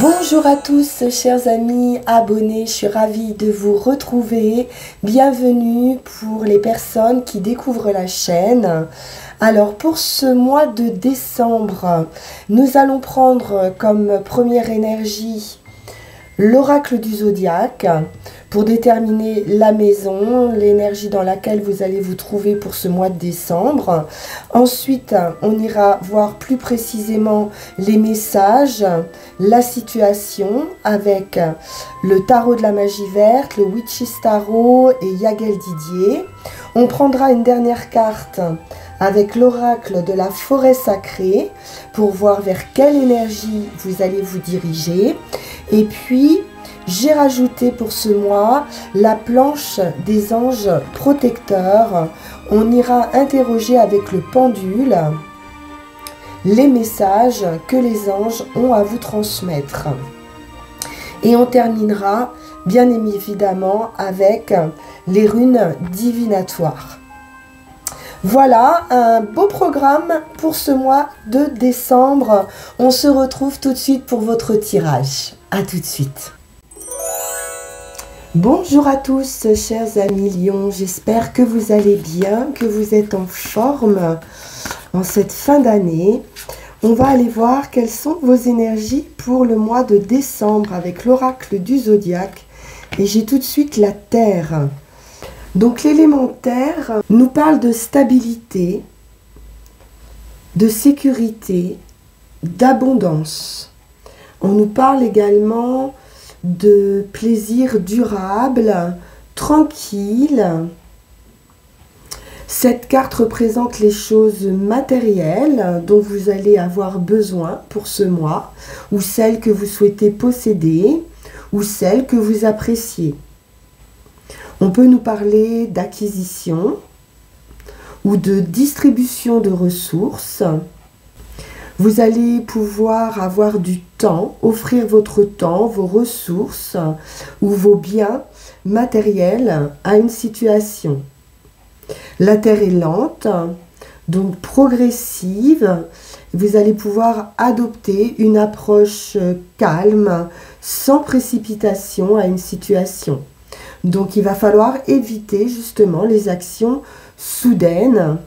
Bonjour à tous chers amis abonnés, je suis ravie de vous retrouver. Bienvenue pour les personnes qui découvrent la chaîne. Alors pour ce mois de décembre, nous allons prendre comme première énergie l'oracle du zodiaque pour déterminer la maison, l'énergie dans laquelle vous allez vous trouver pour ce mois de décembre. Ensuite, on ira voir plus précisément les messages, la situation avec le tarot de la magie verte, le Witch's Tarot et Yagel Didier. On prendra une dernière carte avec l'oracle de la forêt sacrée pour voir vers quelle énergie vous allez vous diriger. Et puis, j'ai rajouté pour ce mois la planche des anges protecteurs. On ira interroger avec le pendule les messages que les anges ont à vous transmettre. Et on terminera bien évidemment avec les runes divinatoires. Voilà un beau programme pour ce mois de décembre. On se retrouve tout de suite pour votre tirage. À tout de suite. Bonjour à tous chers amis Lions, j'espère que vous allez bien, que vous êtes en forme en cette fin d'année. On va aller voir quelles sont vos énergies pour le mois de décembre avec l'oracle du zodiaque. Et j'ai tout de suite la Terre. Donc l'élément Terre nous parle de stabilité, de sécurité, d'abondance. On nous parle également de plaisir durable, tranquille. Cette carte représente les choses matérielles dont vous allez avoir besoin pour ce mois, ou celles que vous souhaitez posséder, ou celles que vous appréciez. On peut nous parler d'acquisition ou de distribution de ressources. Vous allez pouvoir avoir du temps, offrir votre temps, vos ressources ou vos biens matériels à une situation. La Terre est lente, donc progressive. Vous allez pouvoir adopter une approche calme, sans précipitation à une situation. Donc il va falloir éviter justement les actions soudaines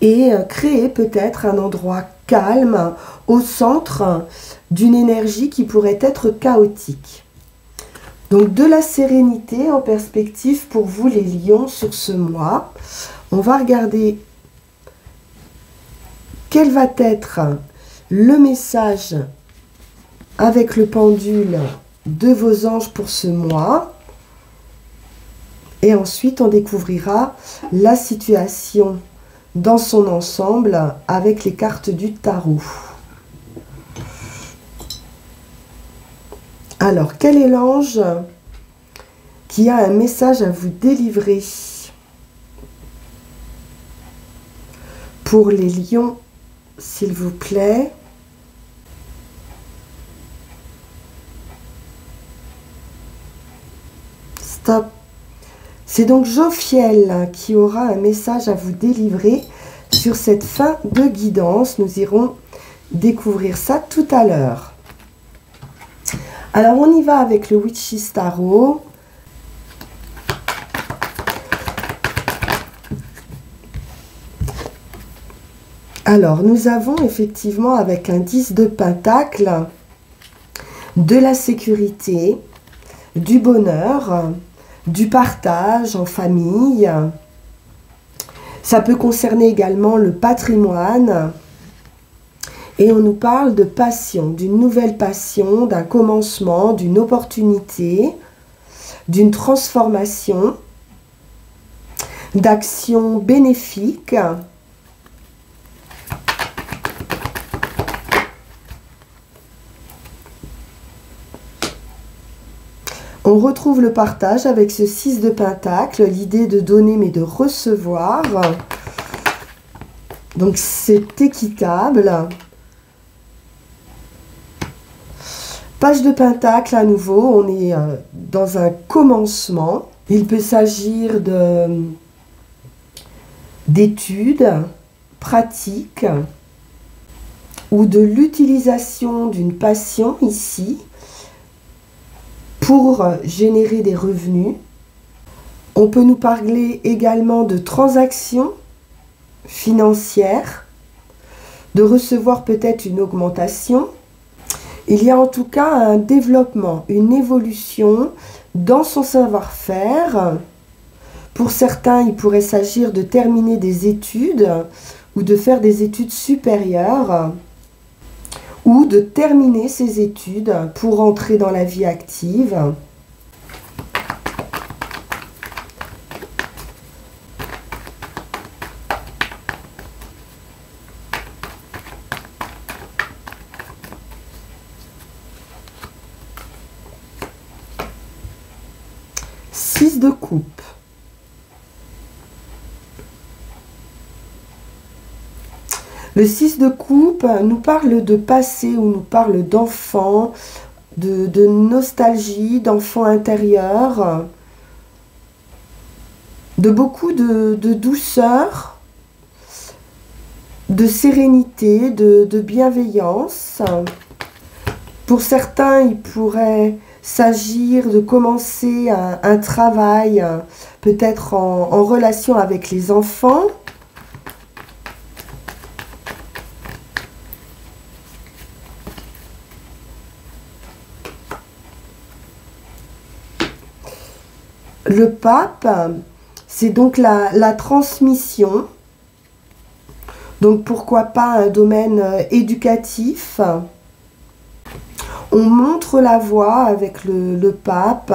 et créer peut-être un endroit calme au centre d'une énergie qui pourrait être chaotique. Donc de la sérénité en perspective pour vous les lions sur ce mois. On va regarder quel va être le message avec le pendule de vos anges pour ce mois. Et ensuite on découvrira la situation dans son ensemble avec les cartes du tarot. Alors, quel est l'ange qui a un message à vous délivrer pour les lions, s'il vous plaît? Stop. C'est donc Jophiel qui aura un message à vous délivrer sur cette fin de guidance. Nous irons découvrir ça tout à l'heure. Alors on y va avec le Witch's Tarot. Alors nous avons effectivement avec un 10 de Pentacle de la sécurité, du bonheur, du partage en famille. Ça peut concerner également le patrimoine. Et on nous parle de passion, d'une nouvelle passion, d'un commencement, d'une opportunité, d'une transformation, d'actions bénéfiques. On retrouve le partage avec ce 6 de Pentacle, l'idée de donner mais de recevoir. Donc c'est équitable. Page de Pentacle à nouveau, on est dans un commencement. Il peut s'agir d'études, pratiques, ou de l'utilisation d'une passion ici pour générer des revenus. On peut nous parler également de transactions financières, de recevoir peut-être une augmentation. Il y a en tout cas un développement, une évolution dans son savoir-faire. Pour certains, il pourrait s'agir de terminer des études ou de faire des études supérieures ou de terminer ses études pour entrer dans la vie active. Six de coupe. Le 6 de coupe nous parle de passé ou nous parle d'enfant, de nostalgie, d'enfant intérieur, de beaucoup de douceur, de sérénité, de bienveillance. Pour certains, il pourrait s'agir de commencer un travail, peut-être en relation avec les enfants. Le pape, c'est donc la transmission. Donc pourquoi pas un domaine éducatif. On montre la voie avec le pape.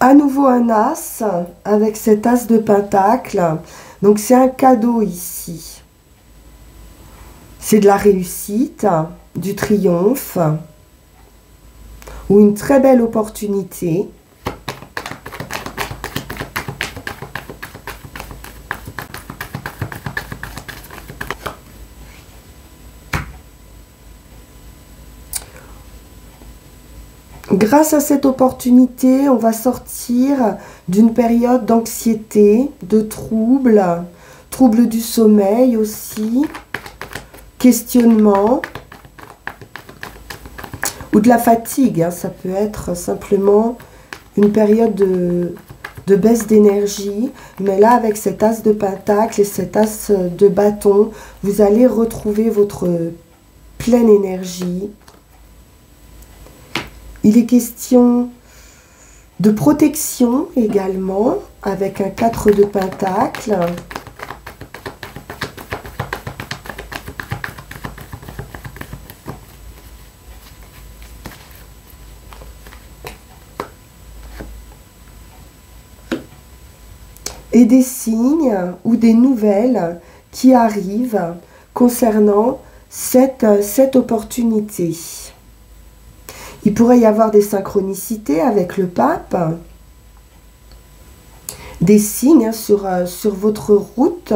À nouveau un as avec cet as de pentacle. Donc c'est un cadeau ici. C'est de la réussite, du triomphe ou une très belle opportunité. Grâce à cette opportunité, on va sortir d'une période d'anxiété, de troubles du sommeil aussi, questionnement ou de la fatigue. Ça peut être simplement une période de baisse d'énergie. Mais là, avec cet as de pentacle et cet as de bâton, vous allez retrouver votre pleine énergie. Il est question de protection également, avec un 4 de pentacle. Et des signes ou des nouvelles qui arrivent concernant cette opportunité. Il pourrait y avoir des synchronicités avec le pape, des signes sur votre route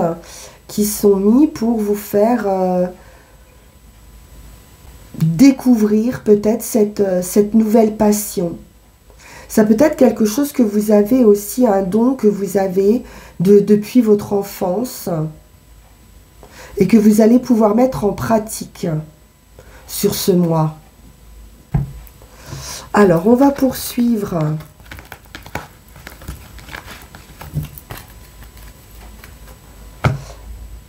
qui sont mis pour vous faire découvrir peut-être cette nouvelle passion. Ça peut être quelque chose que vous avez aussi, un don que vous avez depuis votre enfance et que vous allez pouvoir mettre en pratique sur ce mois. Alors, on va poursuivre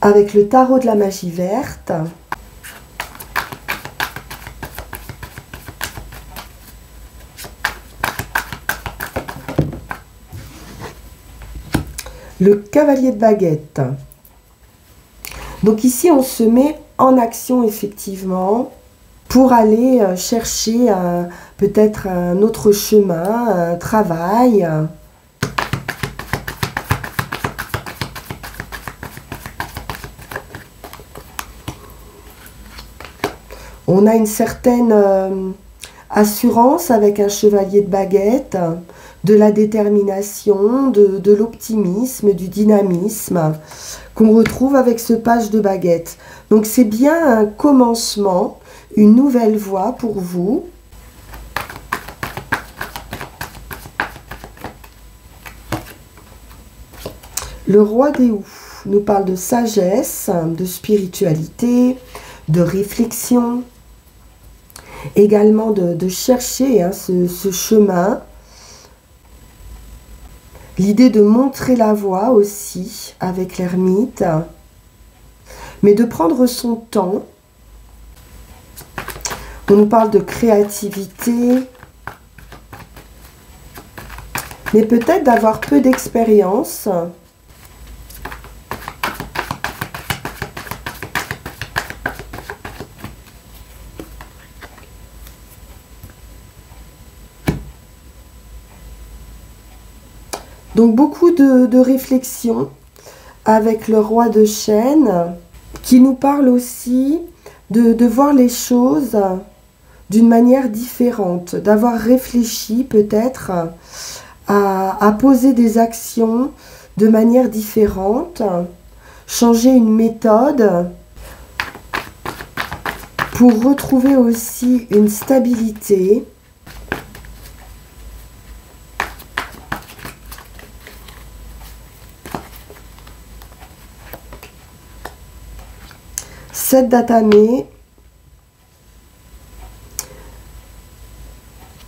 avec le tarot de la magie verte. Le cavalier de baguette. Donc ici, on se met en action effectivement pour aller chercher peut-être un autre chemin, un travail. On a une certaine assurance avec un chevalier de baguette. de la détermination, de l'optimisme, du dynamisme qu'on retrouve avec ce page de baguette. Donc c'est bien un commencement, une nouvelle voie pour vous. Le roi des Houes nous parle de sagesse, de spiritualité, de réflexion, également de chercher ce chemin. L'idée de montrer la voie aussi avec l'ermite, mais de prendre son temps. On nous parle de créativité, mais peut-être d'avoir peu d'expérience. Donc beaucoup de réflexion avec le roi de chêne qui nous parle aussi de voir les choses d'une manière différente, d'avoir réfléchi peut-être à poser des actions de manière différente, changer une méthode pour retrouver aussi une stabilité. Sept d'atamé,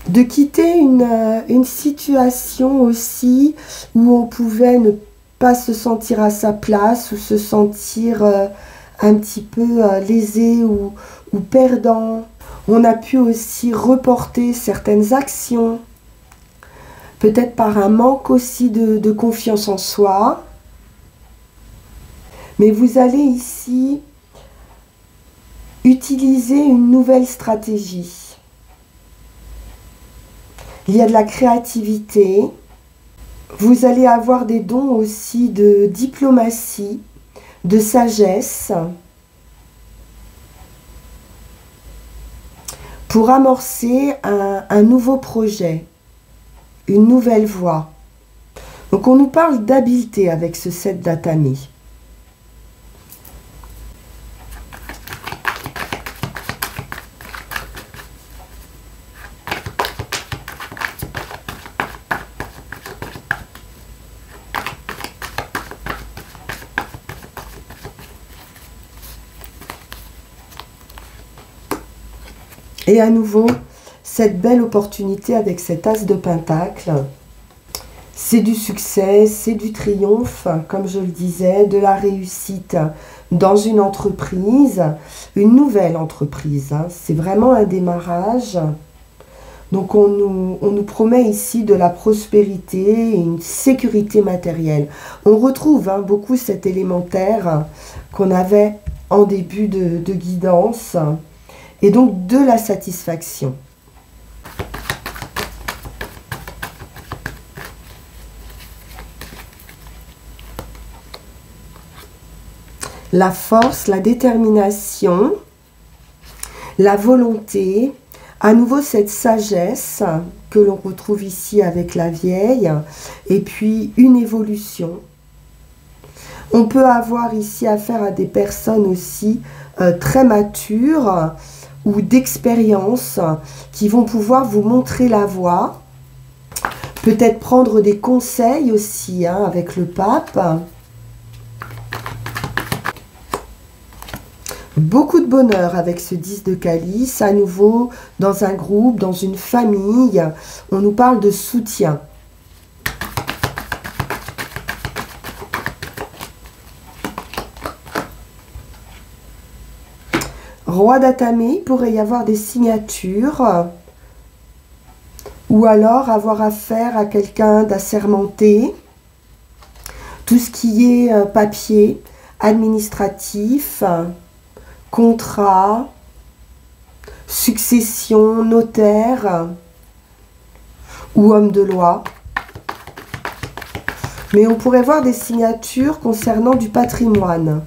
de quitter une situation aussi où on pouvait ne pas se sentir à sa place ou se sentir un petit peu lésé ou perdant. On a pu aussi reporter certaines actions, peut-être par un manque aussi de confiance en soi. Mais vous allez ici utiliser une nouvelle stratégie. Il y a de la créativité. Vous allez avoir des dons aussi de diplomatie, de sagesse, pour amorcer un nouveau projet, une nouvelle voie. Donc on nous parle d'habileté avec ce 7 d'atamé. Et à nouveau, cette belle opportunité avec cet as de pentacle. C'est du succès, c'est du triomphe, comme je le disais, de la réussite dans une entreprise, une nouvelle entreprise. C'est vraiment un démarrage. Donc on nous promet ici de la prospérité et une sécurité matérielle. On retrouve beaucoup cet élémentaire qu'on avait en début de guidance. Et donc de la satisfaction. La force, la détermination, la volonté, à nouveau cette sagesse que l'on retrouve ici avec la vieille, et puis une évolution. On peut avoir ici affaire à des personnes aussi très matures, ou d'expérience qui vont pouvoir vous montrer la voie. Peut-être prendre des conseils aussi avec le pape. Beaucoup de bonheur avec ce 10 de calice, à nouveau dans un groupe, dans une famille. On nous parle de soutien. Roi d'atamé, il pourrait y avoir des signatures ou alors avoir affaire à quelqu'un d'assermenté. Tout ce qui est papier, administratif, contrat, succession, notaire ou homme de loi. Mais on pourrait voir des signatures concernant du patrimoine.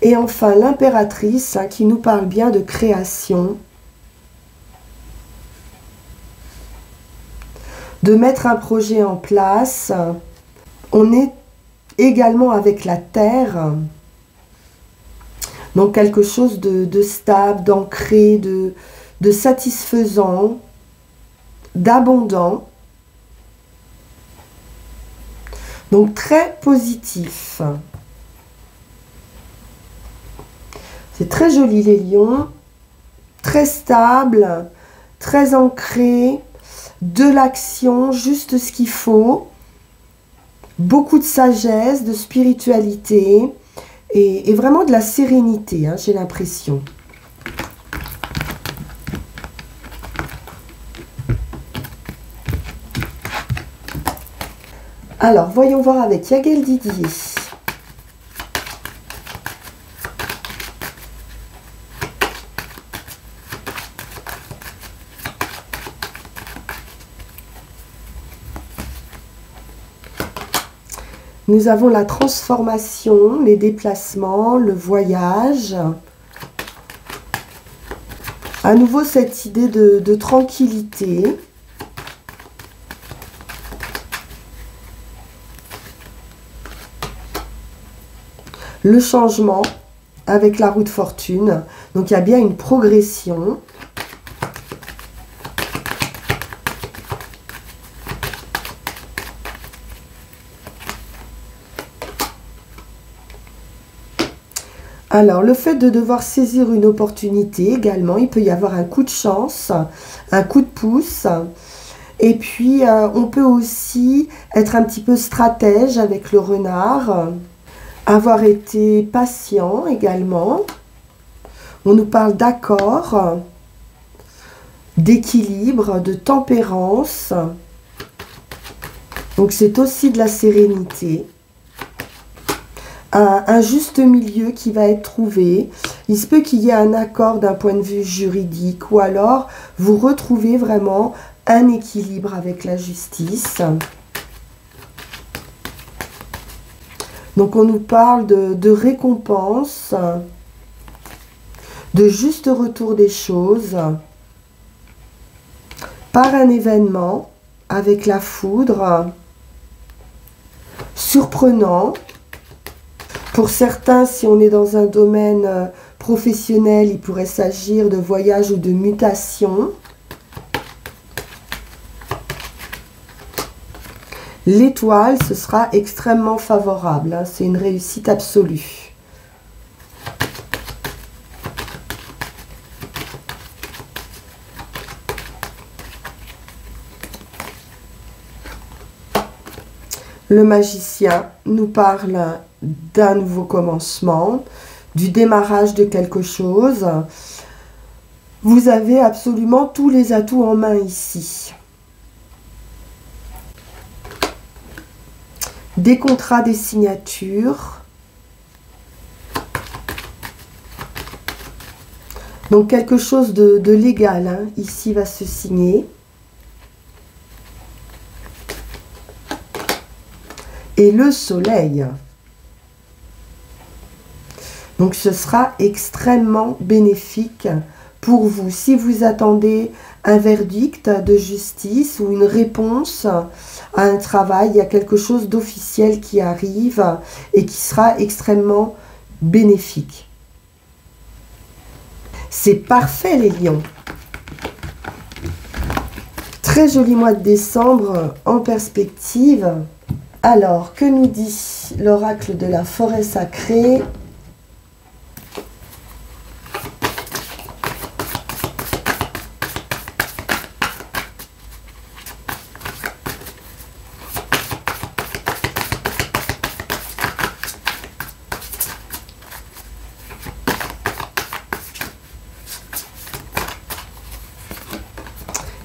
Et enfin, l'impératrice qui nous parle bien de création, de mettre un projet en place. On est également avec la terre, donc quelque chose de stable, d'ancré, de satisfaisant, d'abondant. Donc très positif. C'est très joli les lions, très stable, très ancré, de l'action, juste ce qu'il faut, beaucoup de sagesse, de spiritualité et vraiment de la sérénité, hein, j'ai l'impression. Alors, voyons voir avec Yaguel Didier. Nous avons la transformation, les déplacements, le voyage. À nouveau, cette idée de tranquillité. Le changement avec la roue de fortune. Donc, il y a bien une progression. Alors, le fait de devoir saisir une opportunité également, il peut y avoir un coup de chance, un coup de pouce. Et puis, on peut aussi être un petit peu stratège avec le renard, avoir été patient également. On nous parle d'accord, d'équilibre, de tempérance. Donc, c'est aussi de la sérénité. Un juste milieu qui va être trouvé. Il se peut qu'il y ait un accord d'un point de vue juridique ou alors vous retrouvez vraiment un équilibre avec la justice. Donc on nous parle de récompense, de juste retour des choses par un événement avec la foudre, surprenant. Pour certains, si on est dans un domaine professionnel, il pourrait s'agir de voyage ou de mutation. L'étoile, ce sera extrêmement favorable, hein, c'est une réussite absolue. Le magicien nous parle d'un nouveau commencement, du démarrage de quelque chose. Vous avez absolument tous les atouts en main ici. Des contrats, des signatures. Donc quelque chose de légal, hein, ici va se signer. Et le soleil. Donc ce sera extrêmement bénéfique pour vous. Si vous attendez un verdict de justice ou une réponse à un travail, il y a quelque chose d'officiel qui arrive et qui sera extrêmement bénéfique. C'est parfait les lions. Très joli mois de décembre en perspective. Alors, que nous dit l'oracle de la forêt sacrée ?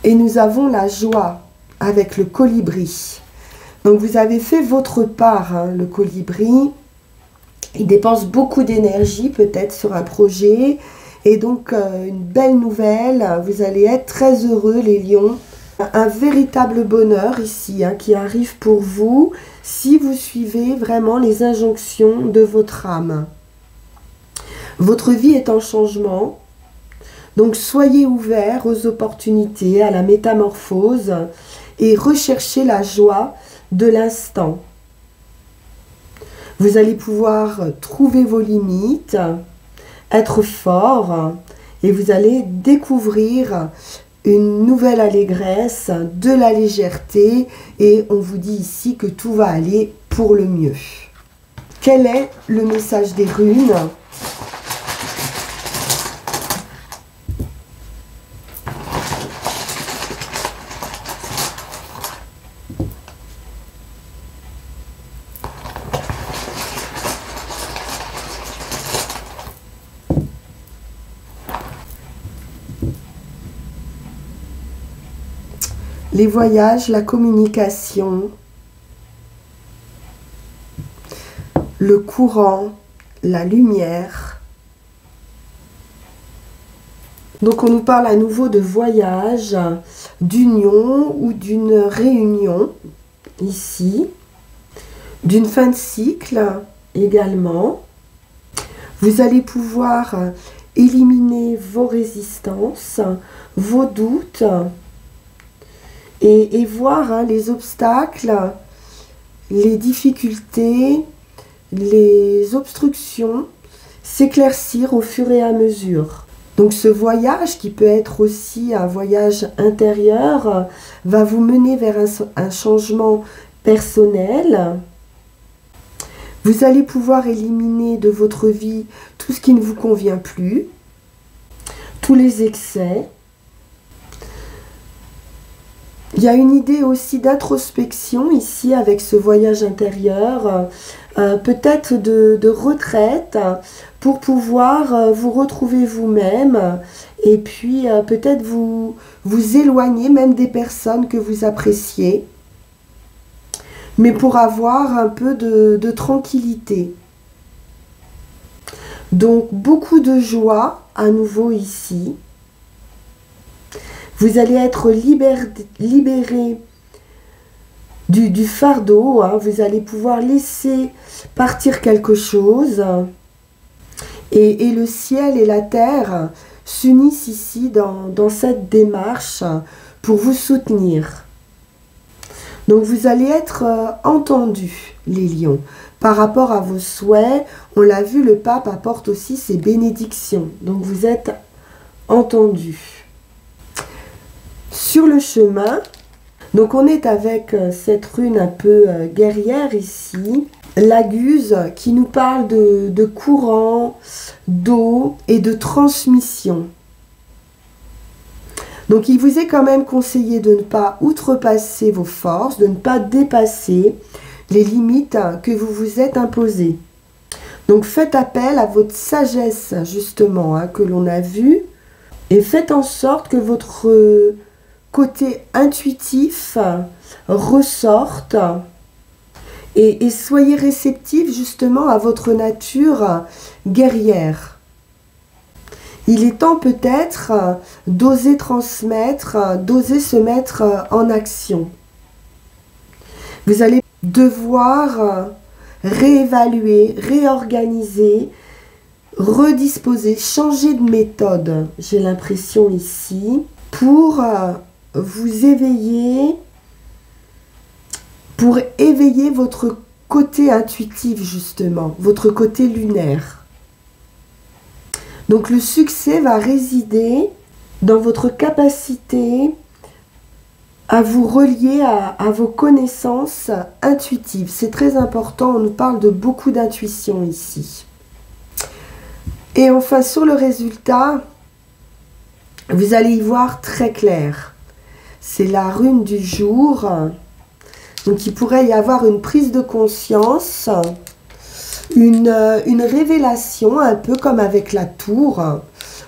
Et nous avons la joie avec le colibri. Donc vous avez fait votre part, hein, le colibri. Il dépense beaucoup d'énergie peut-être sur un projet. Et donc une belle nouvelle, vous allez être très heureux les lions. Un véritable bonheur ici hein, qui arrive pour vous si vous suivez vraiment les injonctions de votre âme. Votre vie est en changement. Donc soyez ouverts aux opportunités, à la métamorphose et recherchez la joie de l'instant. Vous allez pouvoir trouver vos limites, être fort et vous allez découvrir une nouvelle allégresse, de la légèreté et on vous dit ici que tout va aller pour le mieux. Quel est le message des runes ? Les voyages, la communication, le courant, la lumière. Donc on nous parle à nouveau de voyage, d'union ou d'une réunion, ici, d'une fin de cycle également. Vous allez pouvoir éliminer vos résistances, vos doutes, et voir les obstacles, les difficultés, les obstructions s'éclaircir au fur et à mesure. Donc ce voyage, qui peut être aussi un voyage intérieur, va vous mener vers un changement personnel. Vous allez pouvoir éliminer de votre vie tout ce qui ne vous convient plus, tous les excès. Il y a une idée aussi d'introspection ici avec ce voyage intérieur, peut-être de retraite pour pouvoir vous retrouver vous-même et puis peut-être vous éloigner même des personnes que vous appréciez, mais pour avoir un peu de tranquillité. Donc beaucoup de joie à nouveau ici. Vous allez être libéré du fardeau, hein. Vous allez pouvoir laisser partir quelque chose. Et le ciel et la terre s'unissent ici dans cette démarche pour vous soutenir. Donc vous allez être entendus, les lions. Par rapport à vos souhaits, on l'a vu, le pape apporte aussi ses bénédictions. Donc vous êtes entendus. Sur le chemin, donc on est avec cette rune un peu guerrière ici, l'aguse qui nous parle de courant, d'eau et de transmission. Donc il vous est quand même conseillé de ne pas outrepasser vos forces, de ne pas dépasser les limites que vous vous êtes imposées. Donc faites appel à votre sagesse justement, hein, que l'on a vu, et faites en sorte que votre côté intuitif ressorte et soyez réceptifs justement à votre nature guerrière. Il est temps peut-être d'oser transmettre, d'oser se mettre en action. Vous allez devoir réévaluer, réorganiser, redisposer, changer de méthode, j'ai l'impression ici, pour vous éveiller, pour éveiller votre côté intuitif justement, votre côté lunaire. Donc le succès va résider dans votre capacité à vous relier à vos connaissances intuitives. C'est très important, on nous parle de beaucoup d'intuition ici. Et enfin sur le résultat, vous allez y voir très clair. C'est la rune du jour. Donc il pourrait y avoir une prise de conscience, une révélation, un peu comme avec la tour,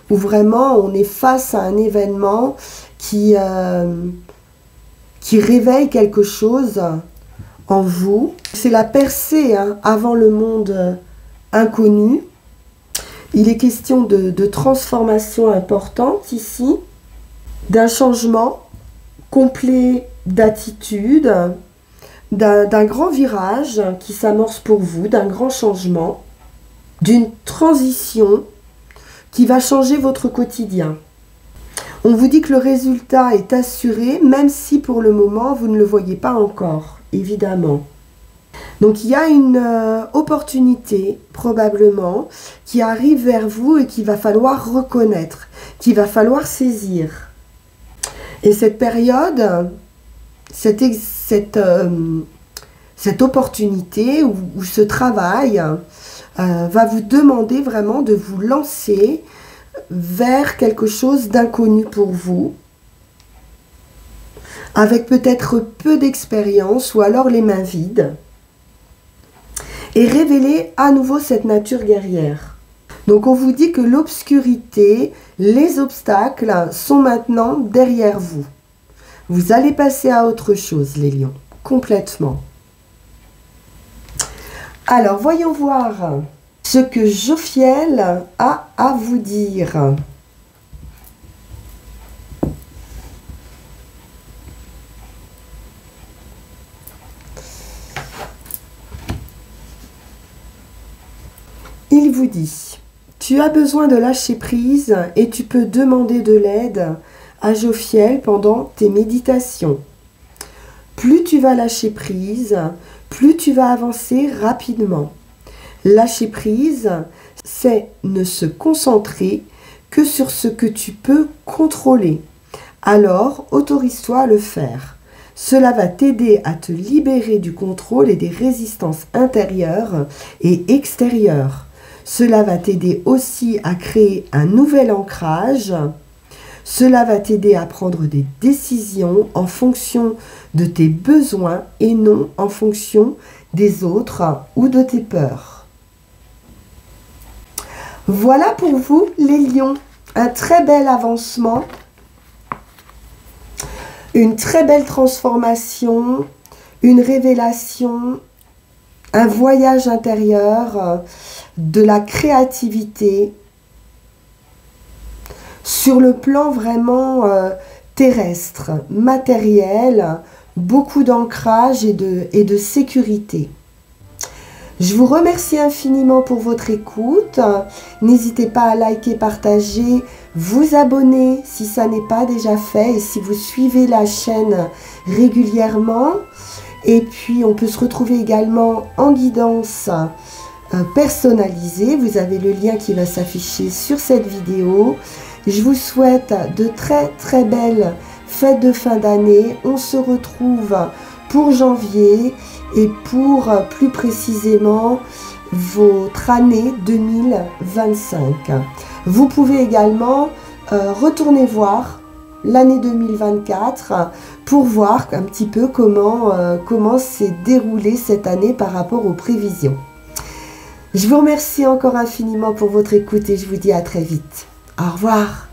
où vraiment on est face à un événement qui réveille quelque chose en vous. C'est la percée, hein, avant le monde inconnu. Il est question de transformation importante ici, d'un changement complet d'attitude, d'un grand virage qui s'amorce pour vous, d'un grand changement, d'une transition qui va changer votre quotidien. On vous dit que le résultat est assuré, même si pour le moment, vous ne le voyez pas encore, évidemment. Donc, il y a une opportunité, probablement, qui arrive vers vous et qu'il va falloir reconnaître, qu'il va falloir saisir. Et cette période, cette opportunité ou ce travail va vous demander vraiment de vous lancer vers quelque chose d'inconnu pour vous, avec peut-être peu d'expérience ou alors les mains vides, et révéler à nouveau cette nature guerrière. Donc on vous dit que l'obscurité, les obstacles sont maintenant derrière vous. Vous allez passer à autre chose, les lions, complètement. Alors, voyons voir ce que Jophiel a à vous dire. Il vous dit, tu as besoin de lâcher prise et tu peux demander de l'aide à Jophiel pendant tes méditations. Plus tu vas lâcher prise, plus tu vas avancer rapidement. Lâcher prise, c'est ne se concentrer que sur ce que tu peux contrôler. Alors, autorise-toi à le faire. Cela va t'aider à te libérer du contrôle et des résistances intérieures et extérieures. Cela va t'aider aussi à créer un nouvel ancrage. Cela va t'aider à prendre des décisions en fonction de tes besoins et non en fonction des autres ou de tes peurs. Voilà pour vous les lions, un très bel avancement, une très belle transformation, une révélation, un voyage intérieur, de la créativité, sur le plan vraiment terrestre, matériel, beaucoup d'ancrage et de sécurité. Je vous remercie infiniment pour votre écoute. N'hésitez pas à liker, partager, vous abonner si ça n'est pas déjà fait et si vous suivez la chaîne régulièrement. Et puis on peut se retrouver également en guidance personnalisée. Vous avez le lien qui va s'afficher sur cette vidéo. Je vous souhaite de très très belles fêtes de fin d'année. On se retrouve pour janvier et pour plus précisément votre année 2025. Vous pouvez également retourner voir l'année 2024 pour voir un petit peu comment s'est déroulée cette année par rapport aux prévisions. Je vous remercie encore infiniment pour votre écoute et je vous dis à très vite. Au revoir.